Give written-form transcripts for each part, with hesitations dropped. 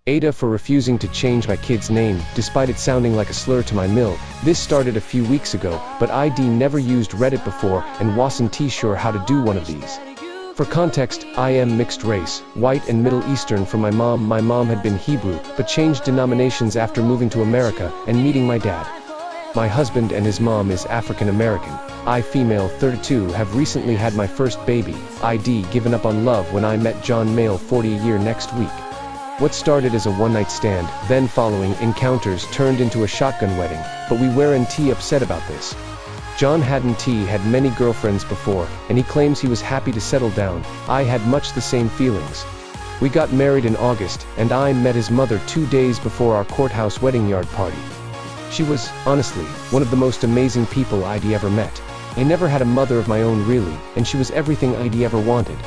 AITAH for refusing to change my kid's name, despite it sounding like a slur to my mill. This started a few weeks ago, but ID never used Reddit before and wasn't sure how to do one of these. For context, I am mixed race, white and Middle Eastern from my mom. My mom had been Hebrew, but changed denominations after moving to America and meeting my dad. My husband and his mom is African American. I, female, 32, have recently had my first baby. ID given up on love when I met John, male, 40, a year next week. What started as a one-night stand, then following encounters turned into a shotgun wedding, but we weren't upset about this. John hadn't had many girlfriends before, and he claims he was happy to settle down. I had much the same feelings. We got married in August, and I met his mother 2 days before our courthouse wedding yard party. She was, honestly, one of the most amazing people I'd ever met. I never had a mother of my own really, and she was everything I'd ever wanted.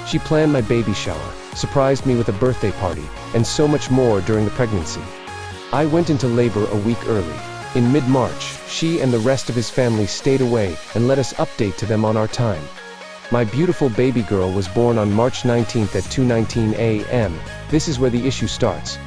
She planned my baby shower, surprised me with a birthday party, and so much more during the pregnancy. I went into labor a week early. In mid-March, she and the rest of his family stayed away and let us update to them on our time. My beautiful baby girl was born on March 19th at 2:19 a.m. This is where the issue starts.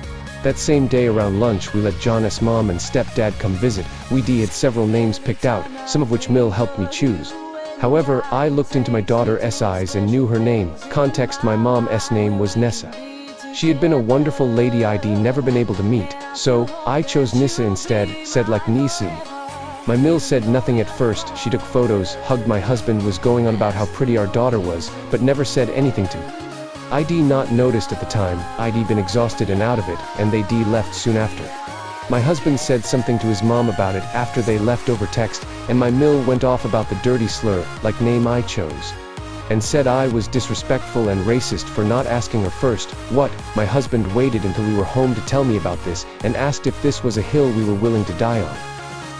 That same day around lunch we let John's mom and stepdad come visit. We had several names picked out, some of which Mill helped me choose. However, I looked into my daughter's eyes and knew her name. Context: my mom's name was Nessa. She had been a wonderful lady I'd never been able to meet, so I chose Nissa instead, said like Nisi. My Mill said nothing at first. She took photos, hugged my husband, was going on about how pretty our daughter was, but never said anything to me. I'd not noticed at the time. I'd been exhausted and out of it, and they left soon after. My husband said something to his mom about it after they left over text, and my Mill went off about the dirty slur, like name I chose, and said I was disrespectful and racist for not asking her first. What? My husband waited until we were home to tell me about this, and asked if this was a hill we were willing to die on.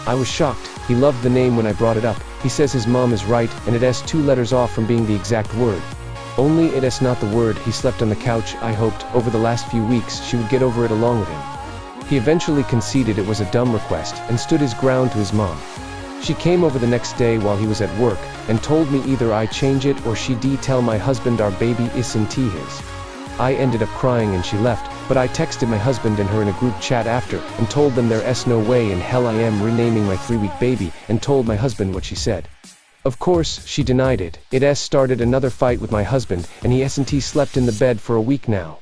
I was shocked. He loved the name when I brought it up. He says his mom is right, and it has 2 letters off from being the exact word. Only it's not the word. He slept on the couch. I hoped, over the last few weeks, she would get over it along with him. He eventually conceded it was a dumb request, and stood his ground to his mom. She came over the next day while he was at work, and told me either I change it or she tell my husband our baby isn't his. I ended up crying and she left, but I texted my husband and her in a group chat after, and told them there's no way in hell I am renaming my 3-week baby, and told my husband what she said. Of course, she denied it. It started another fight with my husband, and he hasn't slept in the bed for a week now.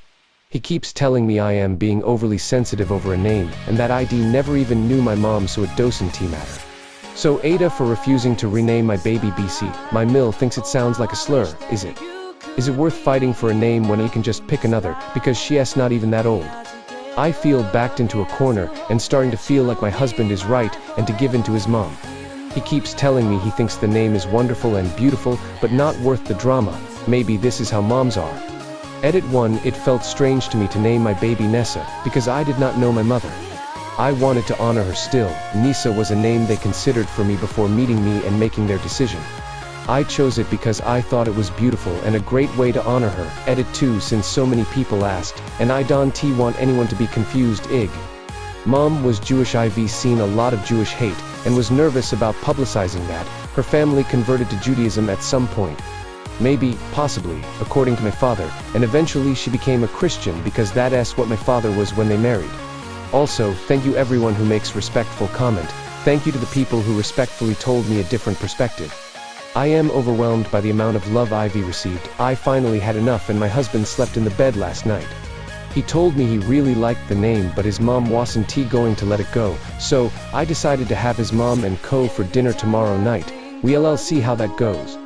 He keeps telling me I am being overly sensitive over a name, and that ID never even knew my mom, so it doesn't matter. So AITAH for refusing to rename my baby BC. My Mill thinks it sounds like a slur. Is it? Is it worth fighting for a name when you can just pick another, because she's not even that old? I feel backed into a corner, and starting to feel like my husband is right, and to give in to his mom. He keeps telling me he thinks the name is wonderful and beautiful, but not worth the drama. Maybe this is how moms are. Edit 1. It felt strange to me to name my baby Nessa, because I did not know my mother. I wanted to honor her still. Nisa was a name they considered for me before meeting me and making their decision. I chose it because I thought it was beautiful and a great way to honor her. Edit 2. Since so many people asked, and I don't want anyone to be confused, Mom was Jewish. I've seen a lot of Jewish hate, and was nervous about publicizing that. Her family converted to Judaism at some point. Maybe, possibly, according to my father, and eventually she became a Christian because that's what my father was when they married. Also, thank you everyone who makes respectful comment. Thank you to the people who respectfully told me a different perspective. I am overwhelmed by the amount of love I've received. I finally had enough, and my husband slept in the bed last night. He told me he really liked the name, but his mom wasn't going to let it go, so I decided to have his mom and co for dinner tomorrow night. We'll see how that goes.